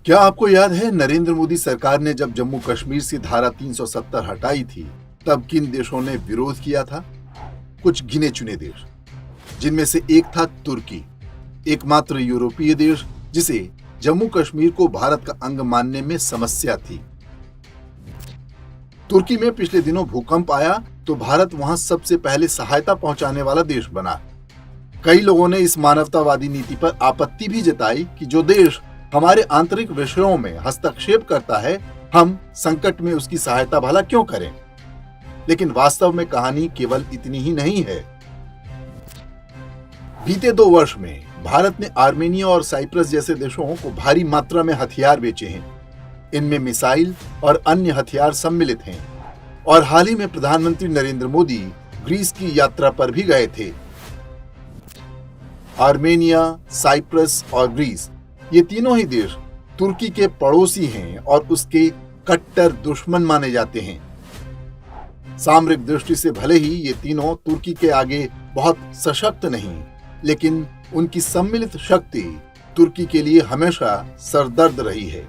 क्या आपको याद है नरेंद्र मोदी सरकार ने जब जम्मू कश्मीर से धारा 370 हटाई थी तब किन देशों ने विरोध किया था? कुछ गिने चुने देश, जिनमें से एक था तुर्की, एकमात्र यूरोपीय देश जिसे जम्मू कश्मीर को भारत का अंग मानने में समस्या थी। तुर्की में पिछले दिनों भूकंप आया तो भारत वहां सबसे पहले सहायता पहुंचाने वाला देश बना। कई लोगों ने इस मानवतावादी नीति पर आपत्ति भी जताई कि जो देश हमारे आंतरिक विषयों में हस्तक्षेप करता है, हम संकट में उसकी सहायता भला क्यों करें? लेकिन वास्तव में कहानी केवल इतनी ही नहीं है। बीते 2 वर्ष में भारत ने आर्मेनिया और साइप्रस जैसे देशों को भारी मात्रा में हथियार बेचे हैं। इनमें मिसाइल और अन्य हथियार सम्मिलित हैं। और हाल ही में प्रधानमंत्री नरेंद्र मोदी ग्रीस की यात्रा पर भी गए थे। आर्मेनिया, साइप्रस और ग्रीस, ये तीनों ही देश तुर्की के पड़ोसी हैं और उसके कट्टर दुश्मन माने जाते हैं। सामरिक दृष्टि से भले ही ये तीनों तुर्की के आगे बहुत सशक्त नहीं, लेकिन उनकी सम्मिलित शक्ति तुर्की के लिए हमेशा सरदर्द रही है।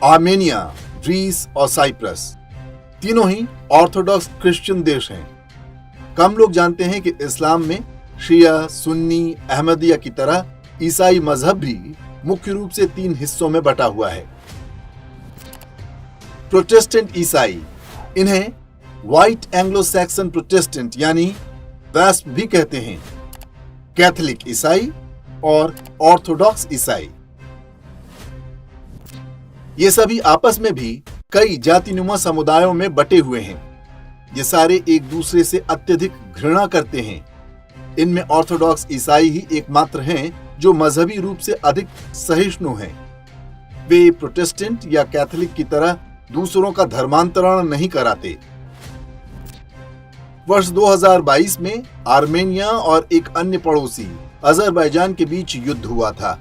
आर्मेनिया, ग्रीस और साइप्रस तीनों ही ऑर्थोडॉक्स क्रिश्चियन देश हैं। कम लोग जानते हैं कि इस्लाम में शिया, सुन्नी, अहमदिया की तरह ईसाई मजहब भी मुख्य रूप से 3 हिस्सों में बटा हुआ है। प्रोटेस्टेंट ईसाई, इन्हें व्हाइट एंग्लो सैक्सन प्रोटेस्टेंट यानी वेस्प भी कहते हैं, कैथोलिक ईसाई और ऑर्थोडॉक्स ईसाई। ये सभी आपस में भी कई जातिनुमा समुदायों में बटे हुए हैं। ये सारे एक दूसरे से अत्यधिक घृणा करते हैं। इनमें ऑर्थोडॉक्स ईसाई ही एकमात्र हैं जो मजहबी रूप से अधिक सहिष्णु हैं। वे प्रोटेस्टेंट या कैथोलिक की तरह दूसरों का धर्मांतरण नहीं कराते। वर्ष 2022 में आर्मेनिया और एक अन्य पड़ोसी अजरबैजान के बीच युद्ध हुआ था।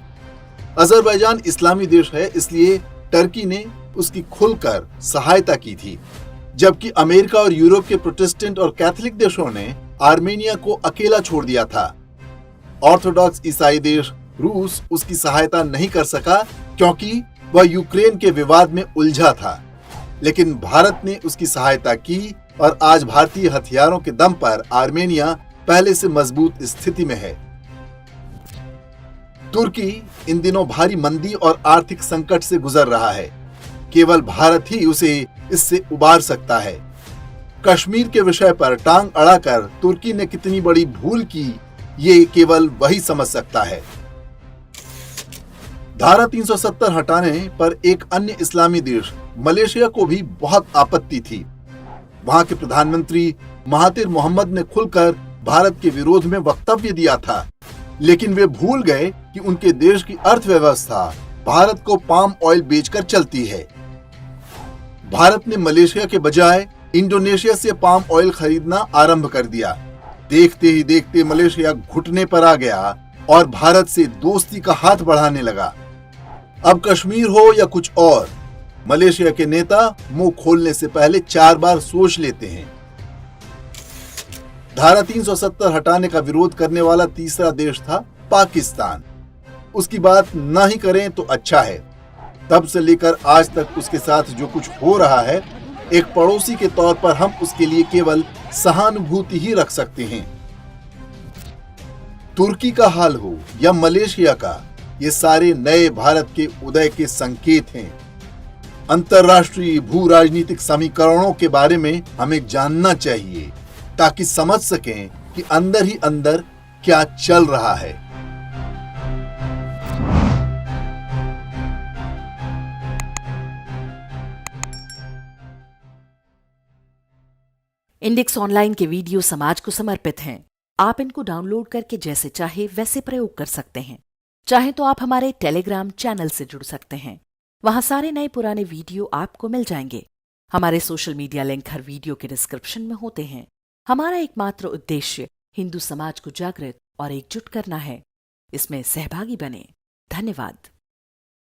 अजरबैजान इस्लामी देश है, इसलिए टर्की ने उसकी खुलकर सहायता की थी, जबकि अमेरिका और यूरोप के प्रोटेस्टेंट और कैथोलिक देशों ने आर्मेनिया को अकेला छोड़ दिया था। ऑर्थोडॉक्स ईसाई देश रूस उसकी सहायता नहीं कर सका क्योंकि वह यूक्रेन के विवाद में उलझा था, लेकिन भारत ने उसकी सहायता की और आज भारतीय हथियारों के दम पर आर्मेनिया पहले से मजबूत स्थिति में है। तुर्की इन दिनों भारी मंदी और आर्थिक संकट से गुजर रहा है। केवल भारत ही उसे इससे उबार सकता है। कश्मीर के विषय पर टांग अड़ाकर तुर्की ने कितनी बड़ी भूल की, ये केवल वही समझ सकता है। धारा 370 हटाने पर एक अन्य इस्लामी देश मलेशिया को भी बहुत आपत्ति थी। वहां के प्रधानमंत्री महातिर मोहम्मद ने खुलकर भारत के विरोध में वक्तव्य दिया था, लेकिन वे भूल गए कि उनके देश की अर्थव्यवस्था भारत को पाम ऑयल बेचकर चलती है। भारत ने मलेशिया के बजाय इंडोनेशिया से पाम ऑयल खरीदना आरंभ कर दिया। देखते ही देखते मलेशिया घुटने पर आ गया और भारत से दोस्ती का हाथ बढ़ाने लगा। अब कश्मीर हो या कुछ और, मलेशिया के नेता मुंह खोलने से पहले 4 बार सोच लेते हैं। धारा 370 हटाने का विरोध करने वाला तीसरा देश था पाकिस्तान। उसकी बात ना ही करें तो अच्छा है। तब से लेकर आज तक उसके साथ जो कुछ हो रहा है, एक पड़ोसी के तौर पर हम उसके लिए केवल सहानुभूति ही रख सकते हैं। तुर्की का हाल हो या मलेशिया का, ये सारे नए भारत के उदय के संकेत हैं। अंतर्राष्ट्रीय भू राजनीतिक समीकरणों के बारे में हमें जानना चाहिए ताकि समझ सकें कि अंदर ही अंदर क्या चल रहा है। इंडेक्स ऑनलाइन के वीडियो समाज को समर्पित हैं। आप इनको डाउनलोड करके जैसे चाहे वैसे प्रयोग कर सकते हैं। चाहे तो आप हमारे टेलीग्राम चैनल से जुड़ सकते हैं। वहां सारे नए पुराने वीडियो आपको मिल जाएंगे। हमारे सोशल मीडिया लिंक हर वीडियो के डिस्क्रिप्शन में होते हैं। हमारा एकमात्र उद्देश्य हिंदू समाज को जागृत और एकजुट करना है। इसमें सहभागी बने। धन्यवाद।